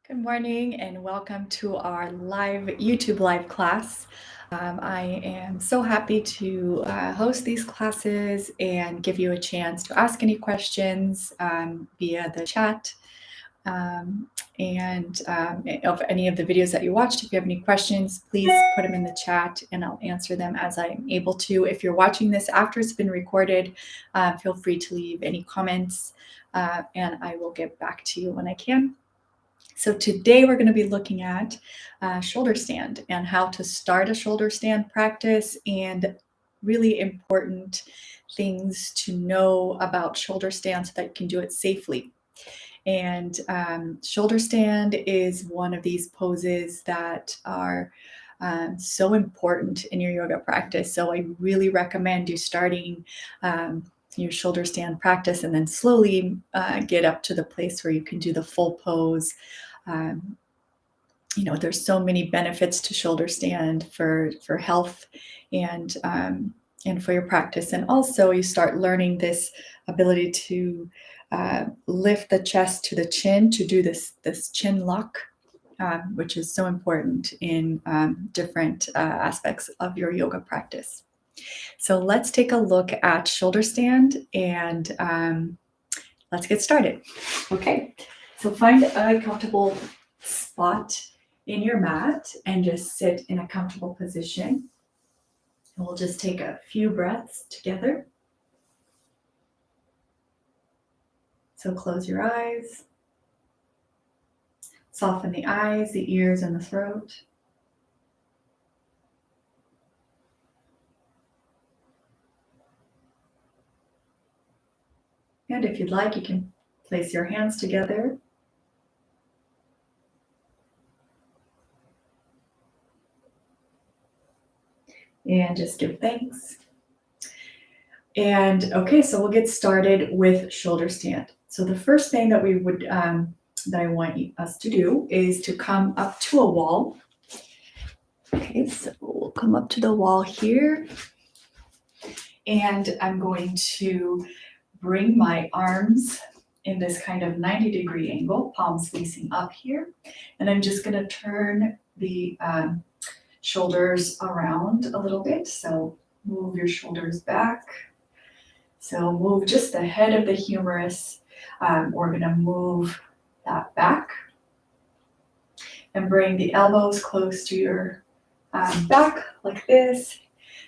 Good morning and welcome to our YouTube live class. I am so happy to host these classes and give you a chance to ask any questions via the chat. Of any of the videos that you watched, if you have any questions, please put them in the chat and I'll answer them as I'm able to. If you're watching this after it's been recorded, feel free to leave any comments and I will get back to you when I can. So today we're going to be looking at shoulder stand and how to start a shoulder stand practice and really important things to know about shoulder stand so that you can do it safely. And shoulder stand is one of these poses that are so important in your yoga practice. So I really recommend you starting your shoulder stand practice and then slowly get up to the place where you can do the full pose. There's so many benefits to shoulder stand for health and for your practice. And also you start learning this ability to lift the chest to the chin to do this chinlock, which is so important in different aspects of your yoga practice. So let's take a look at shoulder stand and let's get started. Okay, so find a comfortable spot in your mat and just sit in a comfortable position. And we'll just take a few breaths together. So close your eyes. Soften the eyes, the ears, and the throat. And if you'd like, you can place your hands together. And just give thanks. And okay, so we'll get started with shoulder stand. So the first thing that that I want us to do is to come up to a wall. Okay, so we'll come up to the wall here. And I'm going to bring my arms in this kind of 90-degree angle, palms facing up here. And I'm just going to turn the shoulders around a little bit. So move your shoulders back. So move just the head of the humerus. We're going to move that back and bring the elbows close to your back like this.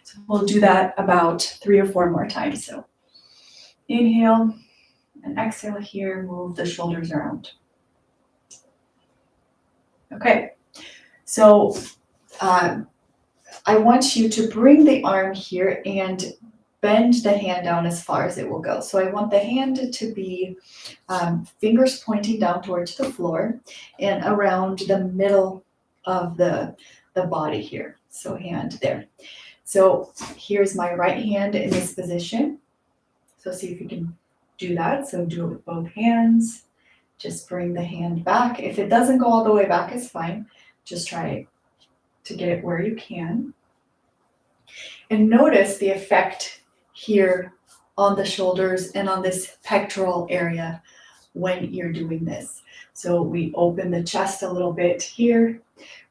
So we'll do that about 3 or 4 more times. So inhale and exhale here, move the shoulders around. Okay, so I want you to bring the arm here and bend the hand down as far as it will go. So I want the hand to be fingers pointing down towards the floor and around the middle of the body here. So hand there. So here's my right hand in this position. So see if you can do that. So do it with both hands. Just bring the hand back. If it doesn't go all the way back, it's fine. Just try to get it where you can. And notice the effect here on the shoulders and on this pectoral area when you're doing this. So we open the chest a little bit here.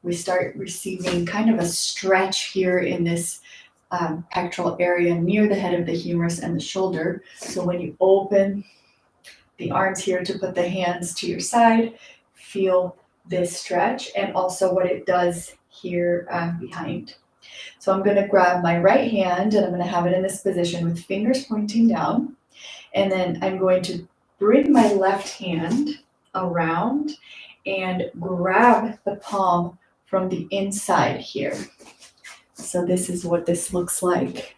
We start receiving kind of a stretch here in this pectoral area near the head of the humerus and the shoulder. So when you open the arms here to put the hands to your side, feel this stretch and also what it does here behind. So I'm going to grab my right hand and I'm going to have it in this position with fingers pointing down. And then I'm going to bring my left hand around and grab the palm from the inside here. So this is what this looks like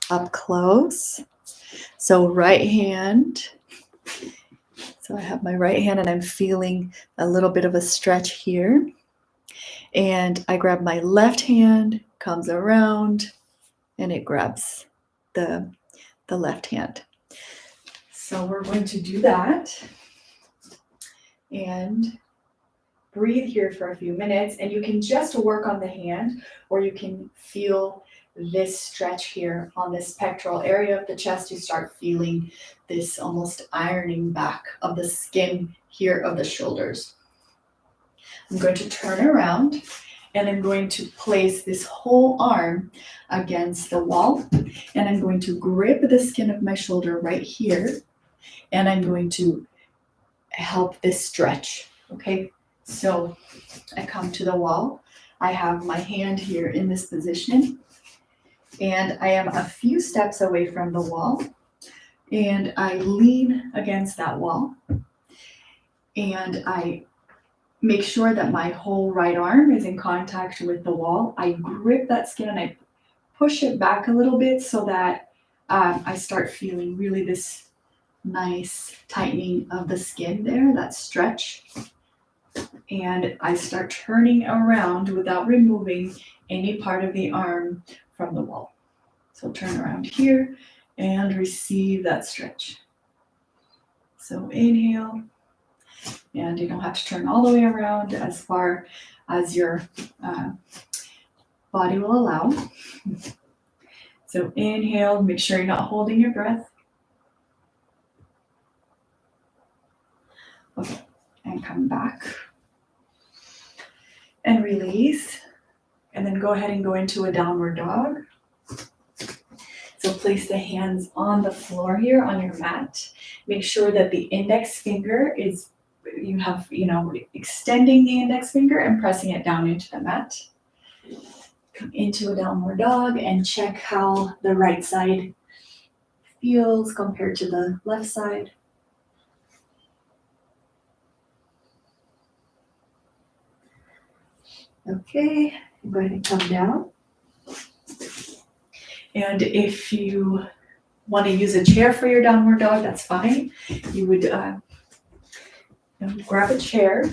up close. So right hand. So I have my right hand and I'm feeling a little bit of a stretch here. And I grab my left hand, comes around, and it grabs the left hand. So we're going to do that and breathe here for a few minutes. And you can just work on the hand or you can feel this stretch here on this pectoral area of the chest. You start feeling this almost ironing back of the skin here of the shoulders. I'm going to turn around and I'm going to place this whole arm against the wall, and I'm going to grip the skin of my shoulder right here, and I'm going to help this stretch, okay? So I come to the wall, I have my hand here in this position, and I am a few steps away from the wall, and I lean against that wall, and I make sure that my whole right arm is in contact with the wall. I grip that skin and I push it back a little bit so that I start feeling really this nice tightening of the skin there, that stretch. And I start turning around without removing any part of the arm from the wall. So turn around here and receive that stretch. So inhale, and you don't have to turn all the way around as far as your body will allow. So inhale, make sure you're not holding your breath. Okay, and come back. And release. And then go ahead and go into a downward dog. So place the hands on the floor here on your mat. Make sure that the index finger is, extending the index finger and pressing it down into the mat. Come into a downward dog and check how the right side feels compared to the left side. Okay, go ahead and come down. And if you want to use a chair for your downward dog, that's fine. You would grab a chair,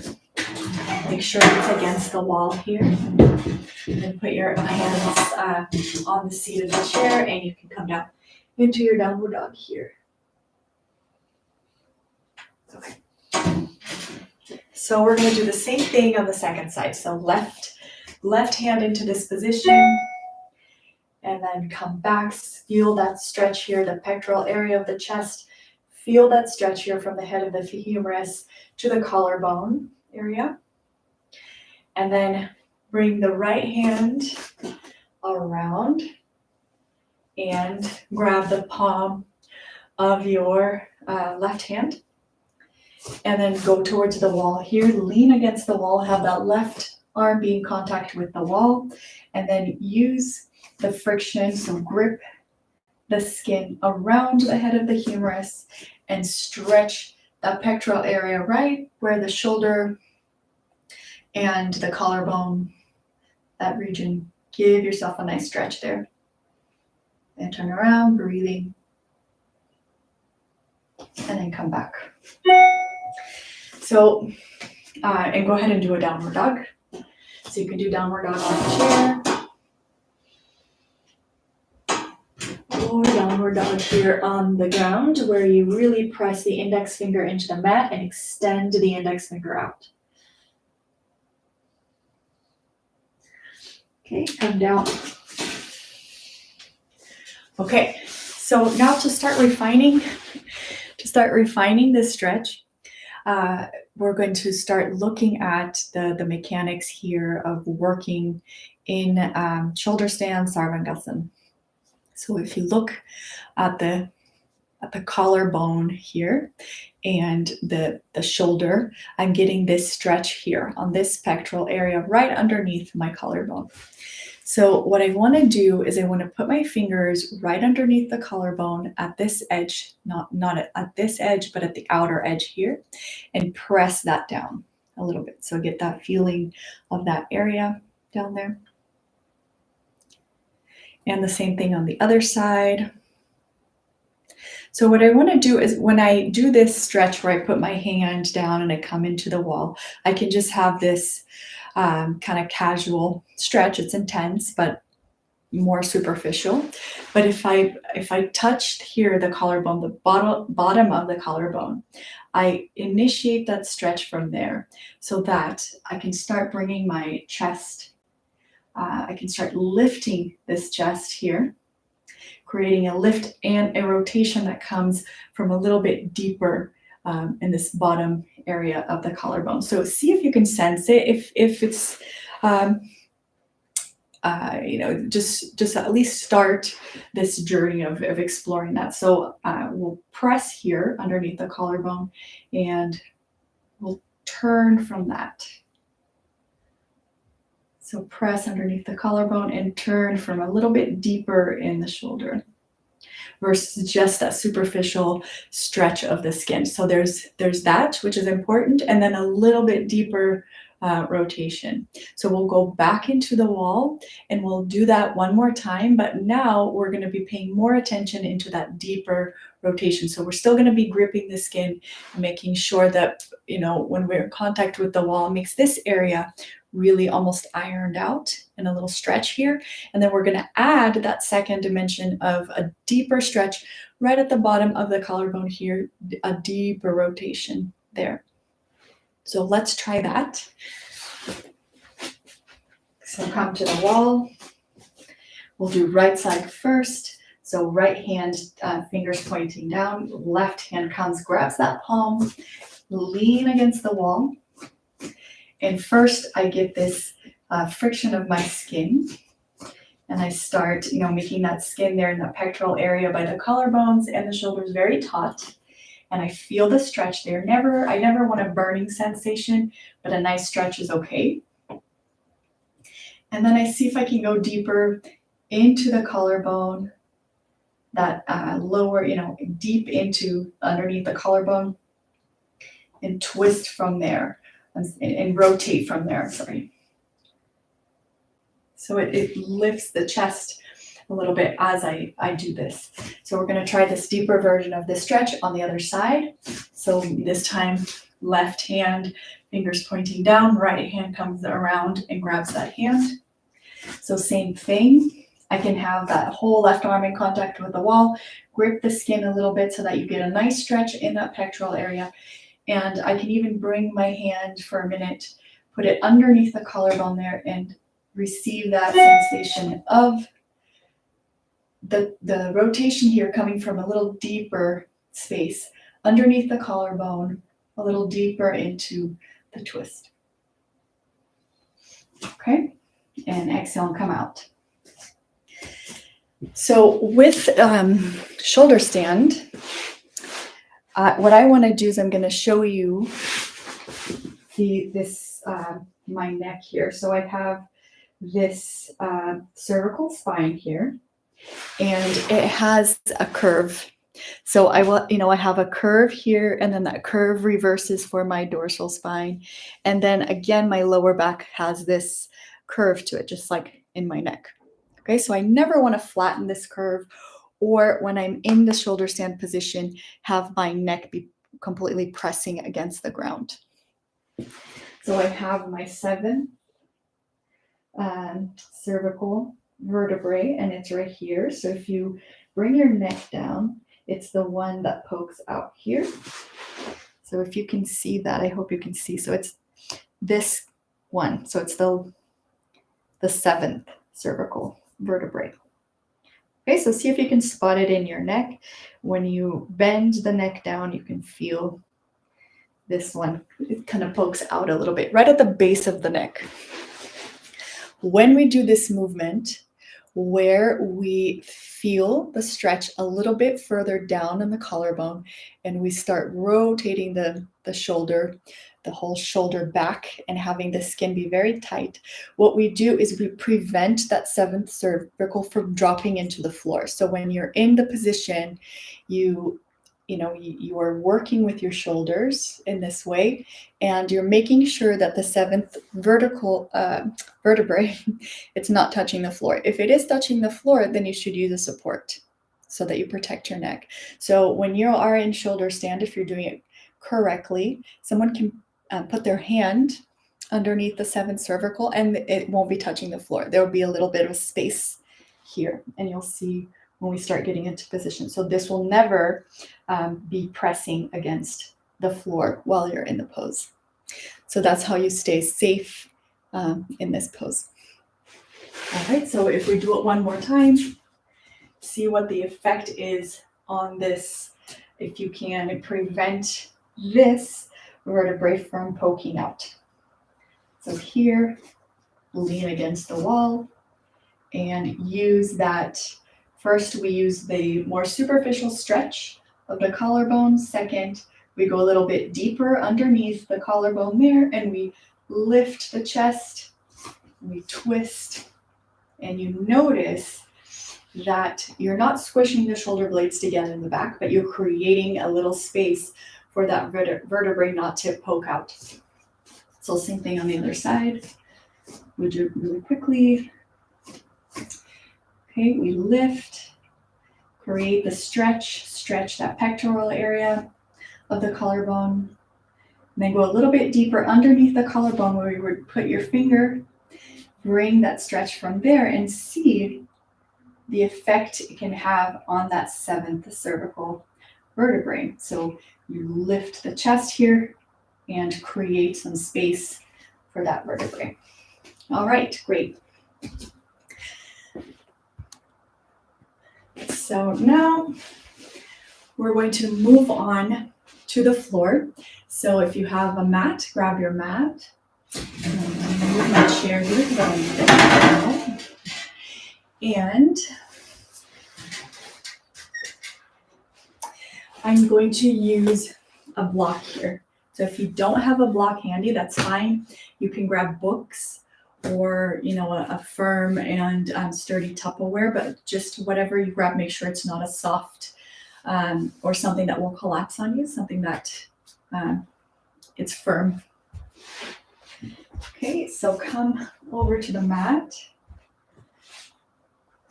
make sure it's against the wall here, and then put your hands on the seat of the chair, and you can come down into your downward dog here. Okay. So we're going to do the same thing on the second side. So left hand into this position, and then come back. Feel that stretch here, the pectoral area of the chest. Feel that stretch here from the head of the humerus to the collarbone area. And then bring the right hand around and grab the palm of your left hand. And then go towards the wall here, lean against the wall, have that left arm be in contact with the wall, and then use the friction, so grip the skin around the head of the humerus and stretch that pectoral area right where the shoulder and the collarbone, that region. Give yourself a nice stretch there. And turn around, breathing, and then come back. So, and go ahead and do a downward dog. So you can do downward dog on the chair, or downward dog here on the ground, where you really press the index finger into the mat and extend the index finger out. Okay, come down. Okay, so now to start refining this stretch, we're going to start looking at the mechanics here of working in shoulder stand, sarvangasana. So if you look at the collarbone here and the shoulder, I'm getting this stretch here on this pectoral area right underneath my collarbone. So what I want to do is I want to put my fingers right underneath the collarbone at this edge, not at this edge, but at the outer edge here, and press that down a little bit. So get that feeling of that area down there. And the same thing on the other side. So what I want to do is when I do this stretch where I put my hand down and I come into the wall, I can just have this kind of casual stretch. It's intense, but more superficial. But if I touched here the collarbone, the bottom of the collarbone, I initiate that stretch from there so that I can start bringing my chest. I can start lifting this chest here, creating a lift and a rotation that comes from a little bit deeper in this bottom area of the collarbone. So see if you can sense it. If it's just at least start this journey of exploring that. So we'll press here underneath the collarbone and we'll turn from that. So press underneath the collarbone and turn from a little bit deeper in the shoulder versus just that superficial stretch of the skin. So there's that, which is important, and then a little bit deeper rotation. So we'll go back into the wall and we'll do that one more time, but now we're going to be paying more attention into that deeper rotation. So we're still going to be gripping the skin, making sure that, when we're in contact with the wall, it makes this area really almost ironed out and a little stretch here. And then we're going to add that second dimension of a deeper stretch right at the bottom of the collarbone here, a deeper rotation there. So let's try that. So come to the wall. We'll do right side first. So right hand, fingers pointing down, left hand comes, grabs that palm, lean against the wall. And first I get this friction of my skin. And I start, making that skin there in the pectoral area by the collarbones and the shoulders very taut. And I feel the stretch there. I never want a burning sensation, but a nice stretch is okay. And then I see if I can go deeper into the collarbone, that lower, deep into underneath the collarbone, and twist from there and rotate from there, sorry. So it lifts the chest a little bit as I do this. So we're going to try this deeper version of this stretch on the other side. So this time, left hand, fingers pointing down, right hand comes around and grabs that hand. So same thing. I can have that whole left arm in contact with the wall, grip the skin a little bit so that you get a nice stretch in that pectoral area. And I can even bring my hand for a minute, put it underneath the collarbone there and receive that sensation of the rotation here coming from a little deeper space underneath the collarbone, a little deeper into the twist. Okay, and exhale and come out. So with shoulder stand, what I want to do is I'm going to show you my neck here. So I have this cervical spine here, and it has a curve. So I have a curve here, and then that curve reverses for my dorsal spine. And then again, my lower back has this curve to it, just like in my neck. Okay, so I never want to flatten this curve, or when I'm in the shoulder stand position, have my neck be completely pressing against the ground. So I have my 7th cervical vertebrae, and it's right here. So if you bring your neck down, it's the one that pokes out here. So if you can see that, I hope you can see. So it's this one. So it's the 7th cervical vertebrae. Okay, so see if you can spot it in your neck. When you bend the neck down, you can feel this one. It kind of pokes out a little bit right at the base of the neck. When we do this movement, where we feel the stretch a little bit further down in the collarbone, and we start rotating the shoulder, the whole shoulder back, and having the skin be very tight, what we do is we prevent that 7th cervical from dropping into the floor. So when you're in the position, you are working with your shoulders in this way, and you're making sure that the 7th vertical vertebrae, it's not touching the floor. If it is touching the floor, then you should use a support so that you protect your neck. So when you are in shoulder stand, if you're doing it correctly, someone can put their hand underneath the 7th cervical, and it won't be touching the floor. There will be a little bit of space here, and you'll see when we start getting into position. So this will never be pressing against the floor while you're in the pose. So that's how you stay safe in this pose. All right, so if we do it one more time, see what the effect is on this. If you can prevent this vertebrae from poking out. So here, lean against the wall and use that. First, we use the more superficial stretch of the collarbone. Second, we go a little bit deeper underneath the collarbone there, and we lift the chest, we twist, and you notice that you're not squishing the shoulder blades together in the back, but you're creating a little space for that vertebrae not to poke out. So same thing on the other side. We do it really quickly. Okay, we lift, create the stretch that pectoral area of the collarbone, and then go a little bit deeper underneath the collarbone where you would put your finger, bring that stretch from there and see the effect it can have on that 7th cervical vertebrae. So you lift the chest here and create some space for that vertebrae. All right, great. So now we're going to move on to the floor. So if you have a mat, grab your mat. Move my chair here because I don't need it now. And I'm going to use a block here. So if you don't have a block handy, that's fine. You can grab books or, a firm and sturdy Tupperware, but just whatever you grab, make sure it's not a soft or something that will collapse on you, something that it's firm. Okay, so come over to the mat.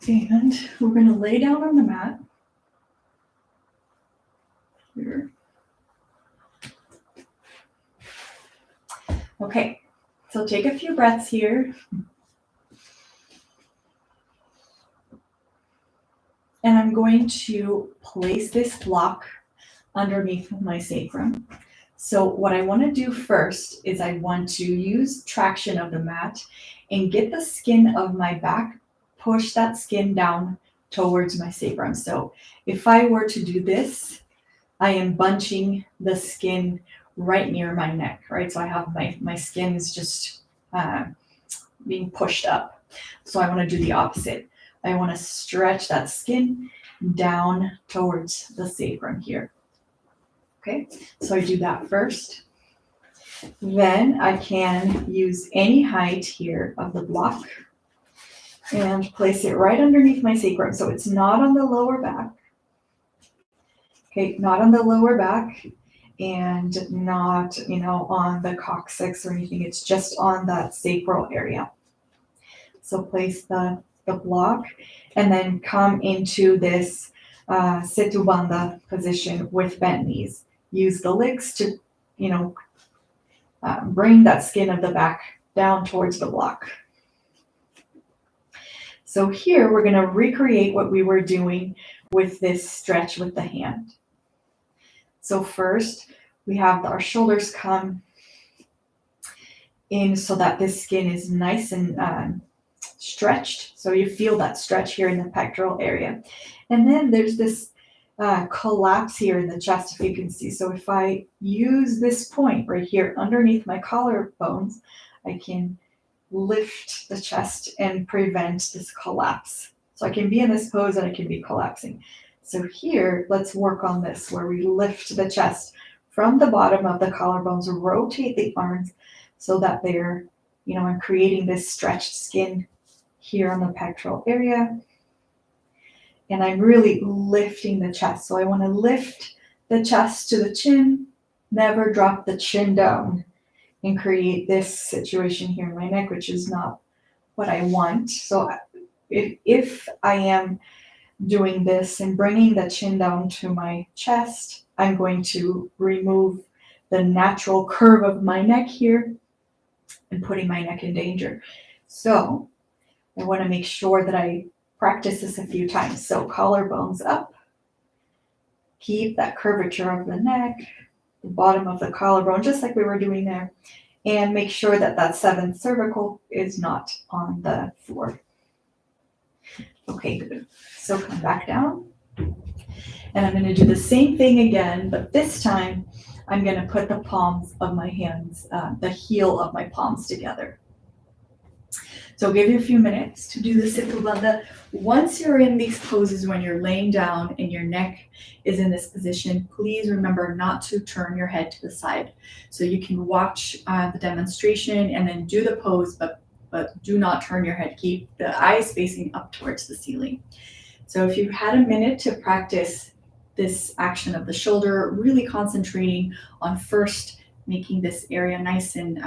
And we're going to lay down on the mat. Here. Okay, so take a few breaths here. And I'm going to place this block underneath my sacrum. So what I want to do first is I want to use traction of the mat and get the skin of my back, push that skin down towards my sacrum. So if I were to do this, I am bunching the skin right near my neck, right? So I have my skin is just being pushed up. So I want to do the opposite. I want to stretch that skin down towards the sacrum here. Okay, so I do that first. Then I can use any height here of the block and place it right underneath my sacrum. So it's not on the lower back. Okay, not on the lower back and not, on the coccyx or anything. It's just on that sacral area. So place the block and then come into this Setu Bandha position with bent knees. Use the legs to, bring that skin of the back down towards the block. So here we're going to recreate what we were doing with this stretch with the hand. So first we have our shoulders come in so that this skin is nice and stretched. So you feel that stretch here in the pectoral area. And then there's this collapse here in the chest, if you can see. So if I use this point right here underneath my collarbones, I can lift the chest and prevent this collapse. So I can be in this pose and I can be collapsing. So here, let's work on this where we lift the chest from the bottom of the collarbones, rotate the arms so that they're, I'm creating this stretched skin here on the pectoral area. And I'm really lifting the chest. So I want to lift the chest to the chin, never drop the chin down, and create this situation here in my neck, which is not what I want. So if I am doing this and bringing the chin down to my chest, I'm going to remove the natural curve of my neck here and putting my neck in danger. So I want to make sure that I practice this a few times. So collarbones up, keep that curvature of the neck, the bottom of the collarbone, just like we were doing there, and make sure that that 7th cervical is not on the floor. Okay, good. So come back down. And I'm going to do the same thing again, but this time I'm going to put the palms of my hands, the heel of my palms together. So give you a few minutes to do the Siddha Bandha. Once you're in these poses, when you're laying down and your neck is in this position, please remember not to turn your head to the side. So you can watch the demonstration and then do the pose, but do not turn your head. Keep the eyes facing up towards the ceiling. So if you've had a minute to practice this action of the shoulder, really concentrating on first making this area nice and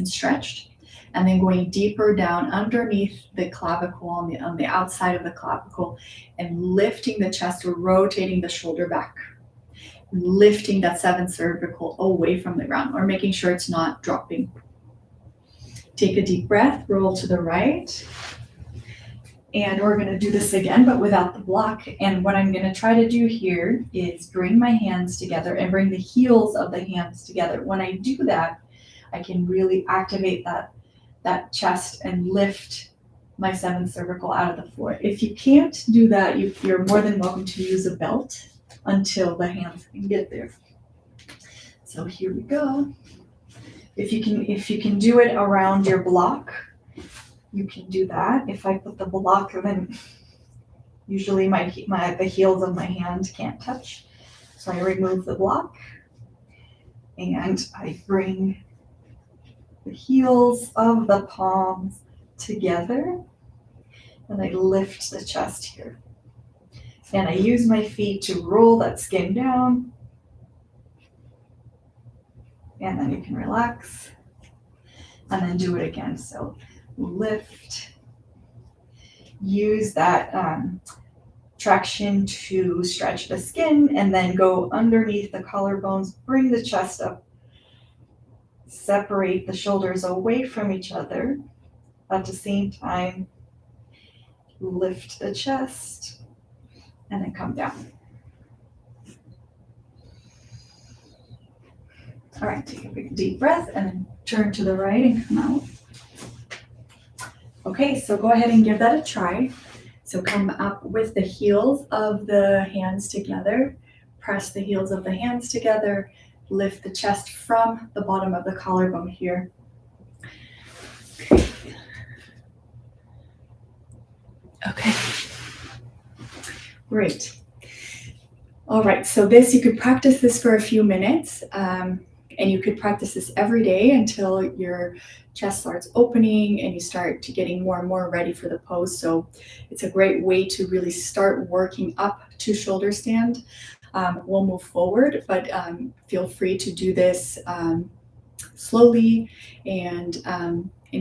stretched, and then going deeper down underneath the clavicle, on the outside of the clavicle, and lifting the chest, rotating the shoulder back, lifting that seventh cervical away from the ground, or making sure it's not dropping. Take a deep breath, roll to the right. And we're going to do this again, but without the block. And what I'm going to try to do here is bring my hands together and bring the heels of the hands together. When I do that, I can really activate that chest and lift my seventh cervical out of the floor. If you can't do that, you're more than welcome to use a belt until the hands can get there. So here we go. If you can do it around your block, you can do that. If I put the block, then usually the heels of my hand can't touch. So I remove the block and I bring the heels of the palms together and I lift the chest here. And I use my feet to roll that skin down. And then you can relax and then do it again. So lift, use that traction to stretch the skin, and then go underneath the collarbones, bring the chest up, separate the shoulders away from each other. At the same time, lift the chest and then come down. All right, take a big deep breath and then turn to the right and come out. Okay, so go ahead and give that a try. So come up with the heels of the hands together, press the heels of the hands together, lift the chest from the bottom of the collarbone here. Okay, great. All right, so you could practice this for a few minutes, and you could practice this every day until your chest starts opening and you start to getting more and more ready for the pose. So it's a great way to really start working up to shoulder stand. We'll move forward, but feel free to do this slowly and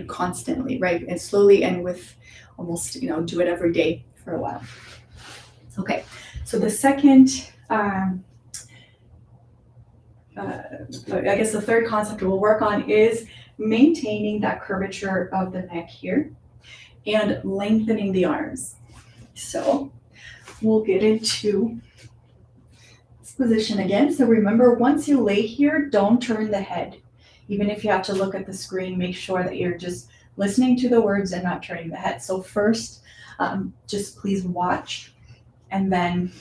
constantly, right? And slowly and with almost, do it every day for a while. Okay, so the second, I guess the third concept we'll work on is maintaining that curvature of the neck here and lengthening the arms. So we'll get into this position again. So remember, once you lay here, don't turn the head. Even if you have to look at the screen, make sure that you're just listening to the words and not turning the head. So first, just please watch and then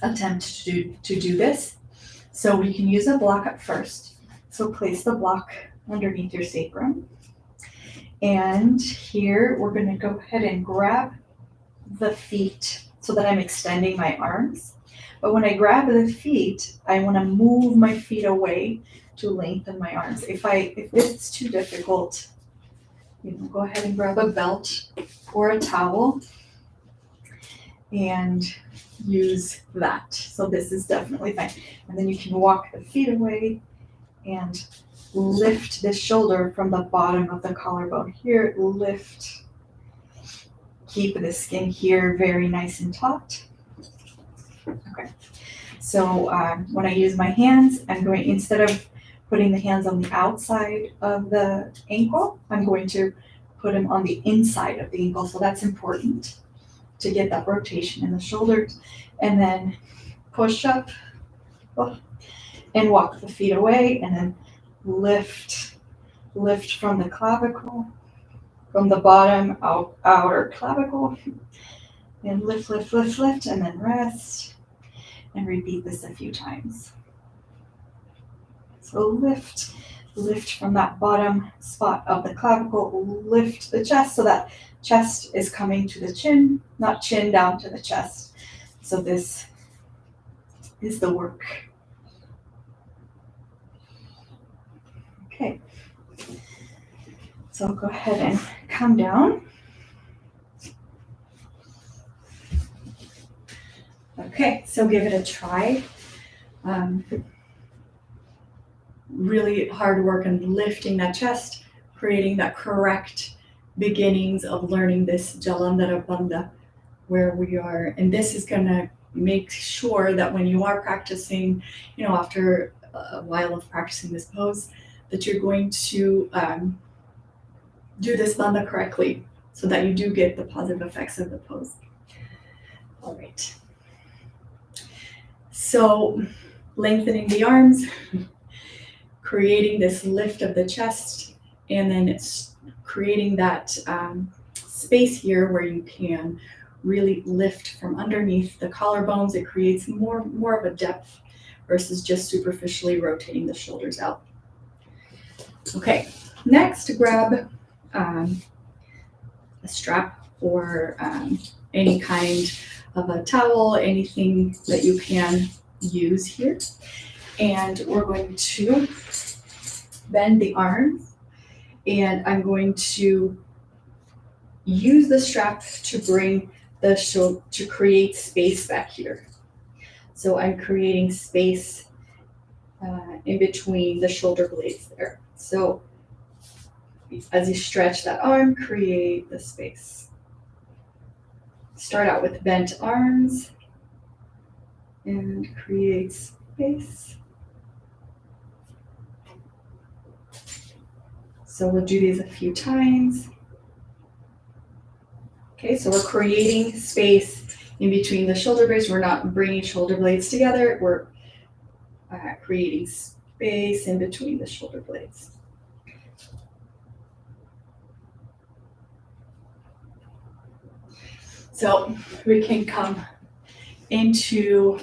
attempt to do this. So we can use a block at first. So place the block underneath your sacrum. And here we're going to go ahead and grab the feet so that I'm extending my arms. But when I grab the feet, I want to move my feet away to lengthen my arms. If it's too difficult, go ahead and grab a belt or a towel and use that. So this is definitely fine. And then you can walk the feet away and lift the shoulder from the bottom of the collarbone here. Lift. Keep the skin here very nice and taut. Okay. So when I use my hands, I'm going, instead of putting the hands on the outside of the ankle, I'm going to put them on the inside of the ankle. So that's important to get that rotation in the shoulders. And then push up and walk the feet away, and then lift from the clavicle, from the bottom outer clavicle, and lift, and then rest, and repeat this a few times. So lift from that bottom spot of the clavicle, lift the chest so that chest is coming to the chin, not chin down to the chest. So this is the work. Okay. So I'll go ahead and come down. Okay, so give it a try. Really hard work in lifting that chest, creating that correct beginnings of learning this Jalandhara Bandha, where we are. And this is going to make sure that when you are practicing, after a while of practicing this pose, that you're going to do this bandha correctly so that you do get the positive effects of the pose. All right. So lengthening the arms, creating this lift of the chest, and then it's creating that space here where you can really lift from underneath the collarbones. It creates more of a depth versus just superficially rotating the shoulders out. Okay, next grab a strap or any kind of a towel, anything that you can use here. And we're going to bend the arms, and I'm going to use the strap to bring the shoulder, to create space back here. So I'm creating space in between the shoulder blades there. So as you stretch that arm, create the space. Start out with bent arms and create space. So we'll do these a few times. Okay, so we're creating space in between the shoulder blades. We're not bringing shoulder blades together. We're creating space in between the shoulder blades. So we can come into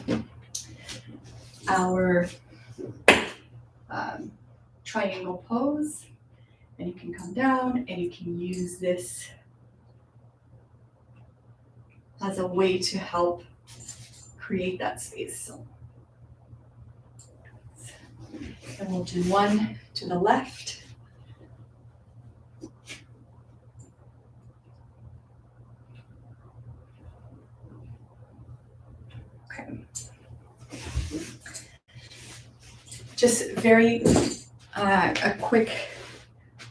our triangle pose, and you can come down and you can use this as a way to help create that space. So, and we'll do one to the left. Okay. Just very a quick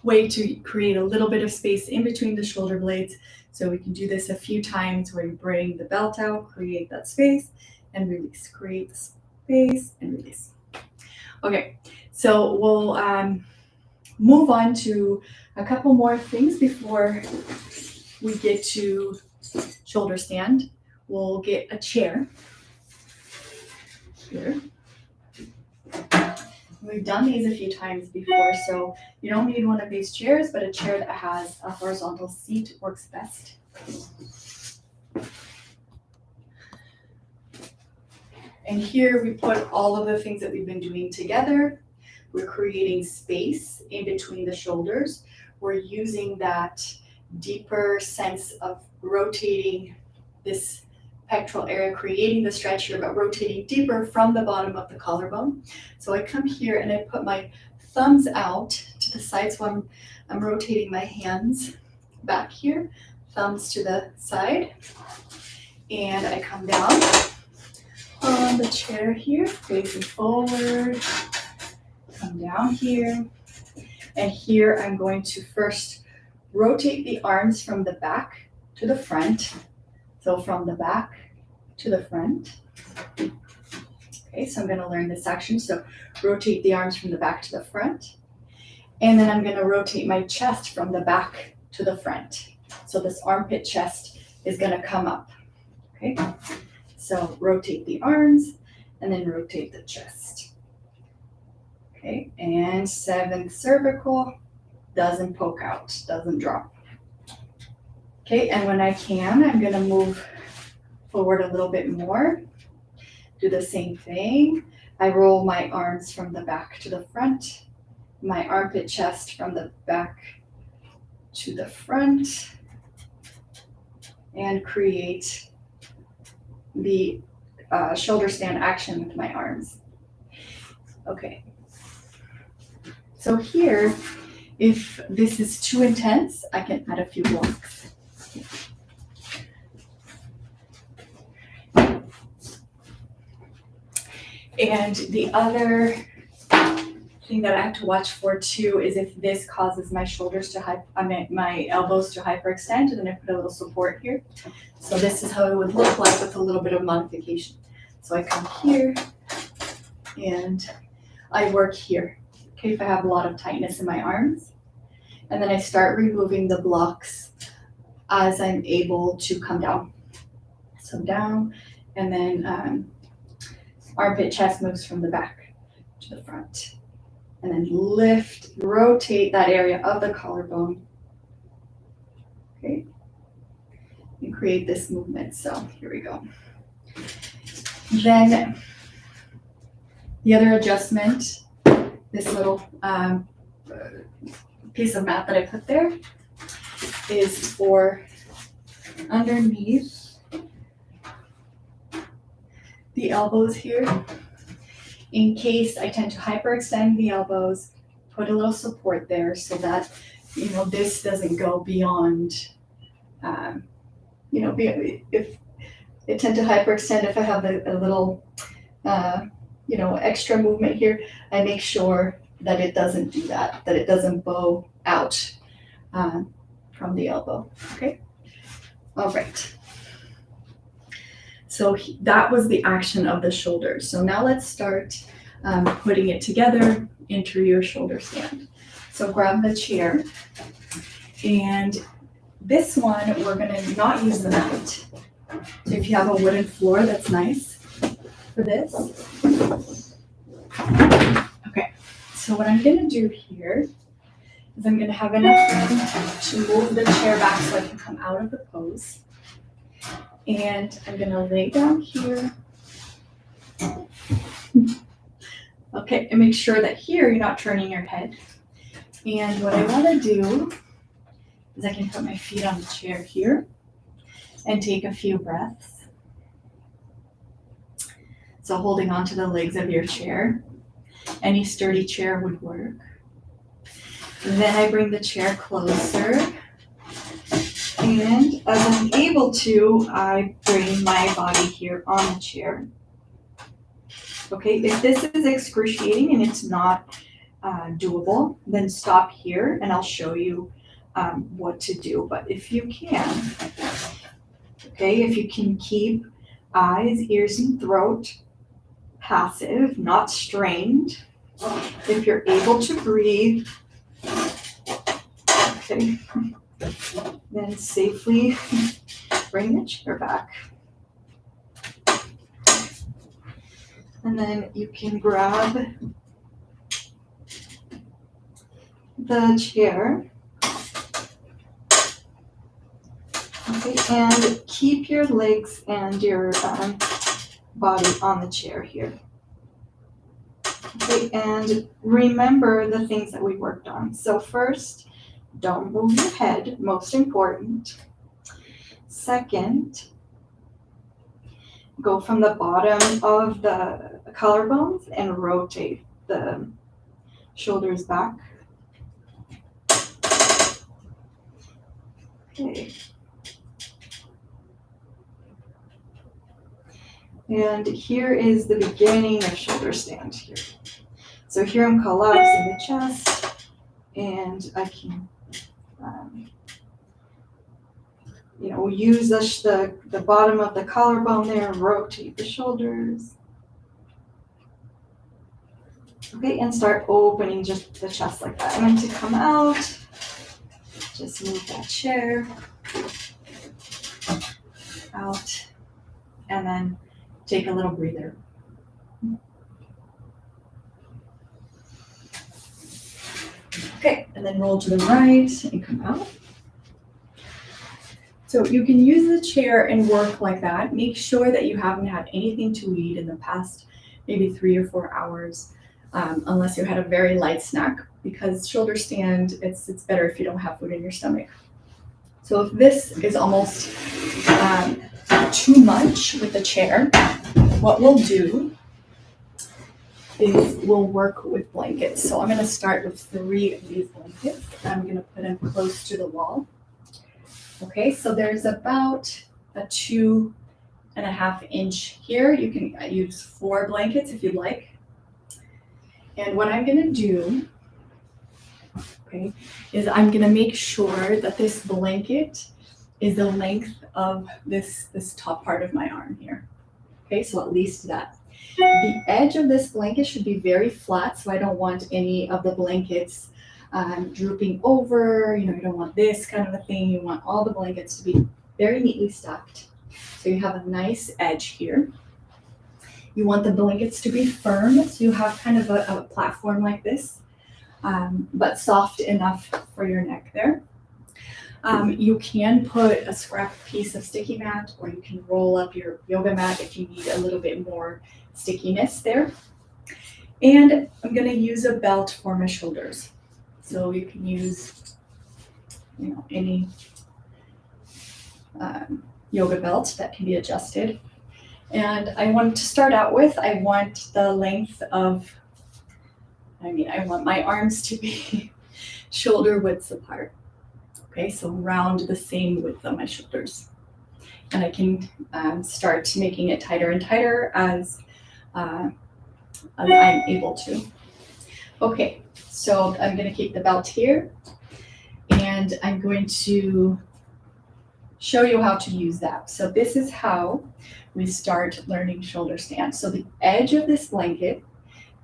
way to create a little bit of space in between the shoulder blades. So we can do this a few times where you bring the belt out, create that space, and release. Create the space and release. Okay, so we'll move on to a couple more things before we get to shoulder stand. We'll get a chair here. We've done these a few times before, so you don't need one of these chairs, but a chair that has a horizontal seat works best. And here we put all of the things that we've been doing together. We're creating space in between the shoulders. We're using that deeper sense of rotating this pectoral area, creating the stretch here, but rotating deeper from the bottom of the collarbone. So I come here and I put my thumbs out to the side, so I'm rotating my hands back here, thumbs to the side, and I come down on the chair here, facing forward, come down here, and here I'm going to first rotate the arms from the back to the front. So from the back to the front. Okay, so I'm going to learn this action. So rotate the arms from the back to the front. And then I'm going to rotate my chest from the back to the front. So this armpit chest is going to come up. Okay, so rotate the arms and then rotate the chest. Okay, and 7th cervical, doesn't poke out, doesn't drop. Okay, and when I can, I'm going to move forward a little bit more. Do the same thing. I roll my arms from the back to the front, my armpit chest from the back to the front, and create the shoulder stand action with my arms. Okay. So here, if this is too intense, I can add a few blocks. And the other thing that I have to watch for too is if this causes my shoulders to my elbows to hyperextend, and then I put a little support here. So this is how it would look like with a little bit of modification. So I come here and I work here. Okay, if I have a lot of tightness in my arms, and then I start removing the blocks as I'm able to come down. So down, and then armpit chest moves from the back to the front. And then lift, rotate that area of the collarbone. Okay. And create this movement. So here we go. Then the other adjustment, this little piece of mat that I put there is for underneath the elbows here. In case I tend to hyperextend the elbows, put a little support there so that, this doesn't go beyond, if I tend to hyperextend, if I have a little, extra movement here, I make sure that it doesn't do that it doesn't bow out from the elbow, okay? All right. So that was the action of the shoulders. So now let's start putting it together into your shoulder stand. So grab the chair, and this one, we're gonna not use the mat. So if you have a wooden floor, that's nice for this. Okay, so what I'm gonna do here is I'm gonna have enough room to move the chair back so I can come out of the pose. And I'm gonna lay down here. Okay, and make sure that here you're not turning your head. And what I wanna do is I can put my feet on the chair here and take a few breaths. So holding onto the legs of your chair. Any sturdy chair would work. And then I bring the chair closer. And as I'm able to, I bring my body here on the chair. Okay, if this is excruciating and it's not doable, then stop here and I'll show you what to do. But if you can, okay, if you can keep eyes, ears, and throat passive, not strained, if you're able to breathe, okay, then safely bring the chair back. And then you can grab the chair. Okay, and keep your legs and your body on the chair here. Okay, and remember the things that we worked on. So first, don't move your head, most important. Second, go from the bottom of the collarbones and rotate the shoulders back. Okay. And here is the beginning of shoulder stand here. So here I'm collapsing the chest, and I can use the bottom of the collarbone there, rotate the shoulders. Okay, and start opening just the chest like that. And then to come out, just move that chair out, and then take a little breather. Okay, and then roll to the right and come out. So you can use the chair and work like that. Make sure that you haven't had anything to eat in the past, maybe 3 or 4 hours, unless you had a very light snack, because shoulder stand, it's better if you don't have food in your stomach. So if this is almost too much with the chair, what we'll do is we'll work with blankets. So I'm going to start with 3 of these blankets. I'm going to put them close to the wall. Okay, so there's about a 2.5 inch here. You can use 4 blankets if you'd like. And what I'm going to do, okay, is I'm going to make sure that this blanket is the length of this top part of my arm here. Okay, so at least that. The edge of this blanket should be very flat, so I don't want any of the blankets drooping over. You don't want this kind of a thing. You want all the blankets to be very neatly stacked. So you have a nice edge here. You want the blankets to be firm, so you have kind of a platform like this, but soft enough for your neck there. You can put a scrap piece of sticky mat, or you can roll up your yoga mat if you need a little bit more stickiness there. And I'm going to use a belt for my shoulders. So you can use, any yoga belt that can be adjusted. And I want to start out with, I want the length of, I want my arms to be shoulder widths apart. Okay, so around the same width of my shoulders. And I can start making it tighter and tighter as I'm able to. Okay, so I'm going to keep the belt here, and I'm going to show you how to use that. So this is how we start learning shoulder stand. So the edge of this blanket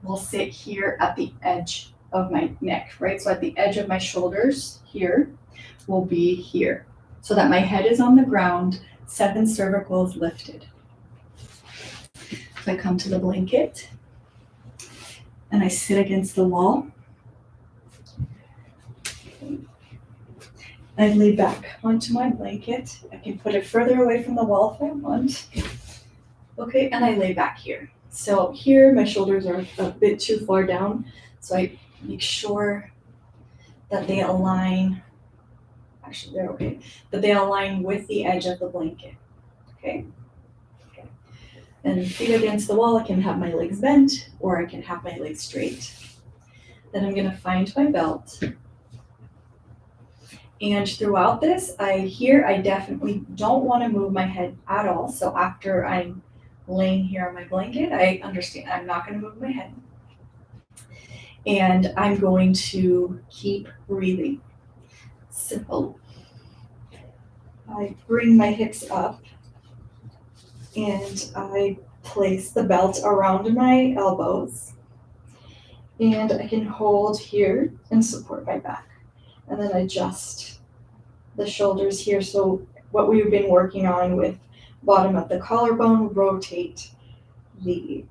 will sit here at the edge of my neck, right? So at the edge of my shoulders here will be here, so that my head is on the ground, 7 cervicals lifted. So I come to the blanket and I sit against the wall. I lay back onto my blanket. I can put it further away from the wall if I want. Okay, and I lay back here. So here my shoulders are a bit too far down, so I make sure that they align. Actually, they're okay. That they align with the edge of the blanket. Okay. And feet against the wall, I can have my legs bent, or I can have my legs straight. Then I'm going to find my belt. And throughout this, I definitely don't want to move my head at all. So after I'm laying here on my blanket, I understand I'm not going to move my head. And I'm going to keep breathing. Simple. I bring my hips up and I place the belt around my elbows, and I can hold here and support my back, and then adjust the shoulders here. So what we've been working on with bottom of the collarbone, rotate the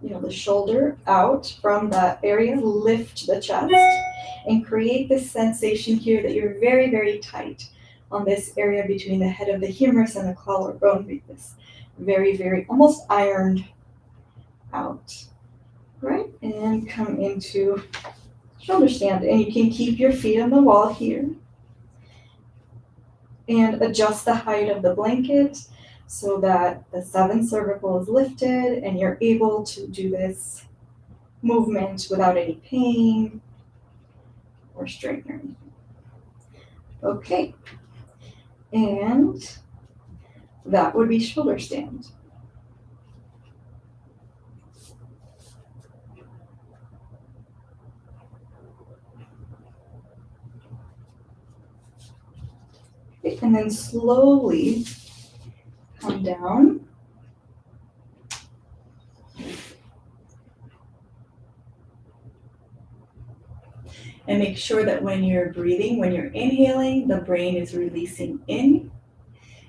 the shoulder out from that area, lift the chest, and create this sensation here that you're very, very tight on this area between the head of the humerus and the collarbone. Make this very, very almost ironed out, right? And come into shoulder stand, and you can keep your feet on the wall here and adjust the height of the blanket so that the 7 cervical is lifted and you're able to do this movement without any pain or strain or anything. Okay, and that would be shoulder stand. Okay, and then slowly come down. And make sure that when you're breathing, when you're inhaling, the brain is releasing in.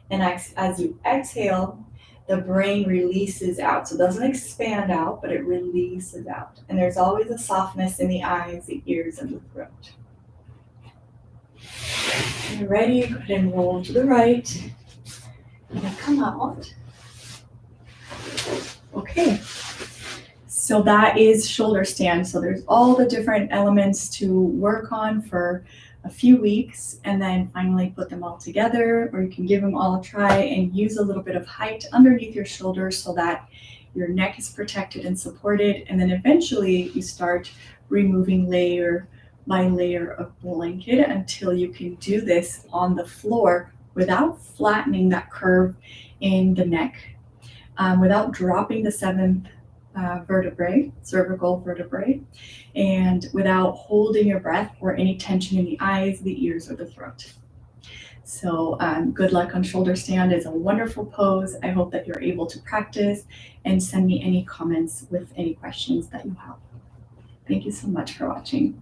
And as you exhale, the brain releases out. So it doesn't expand out, but it releases out. And there's always a softness in the eyes, the ears, and the throat. When you're ready, go ahead and roll to the right. And come out. Okay, so that is shoulder stand. So there's all the different elements to work on for a few weeks and then finally put them all together, or you can give them all a try and use a little bit of height underneath your shoulders so that your neck is protected and supported. And then eventually you start removing layer by layer of blanket until you can do this on the floor without flattening that curve in the neck, without dropping the seventh vertebrae, cervical vertebrae, and without holding your breath or any tension in the eyes, the ears, or the throat. So good luck on shoulder stand. It's a wonderful pose. I hope that you're able to practice and send me any comments with any questions that you have. Thank you so much for watching.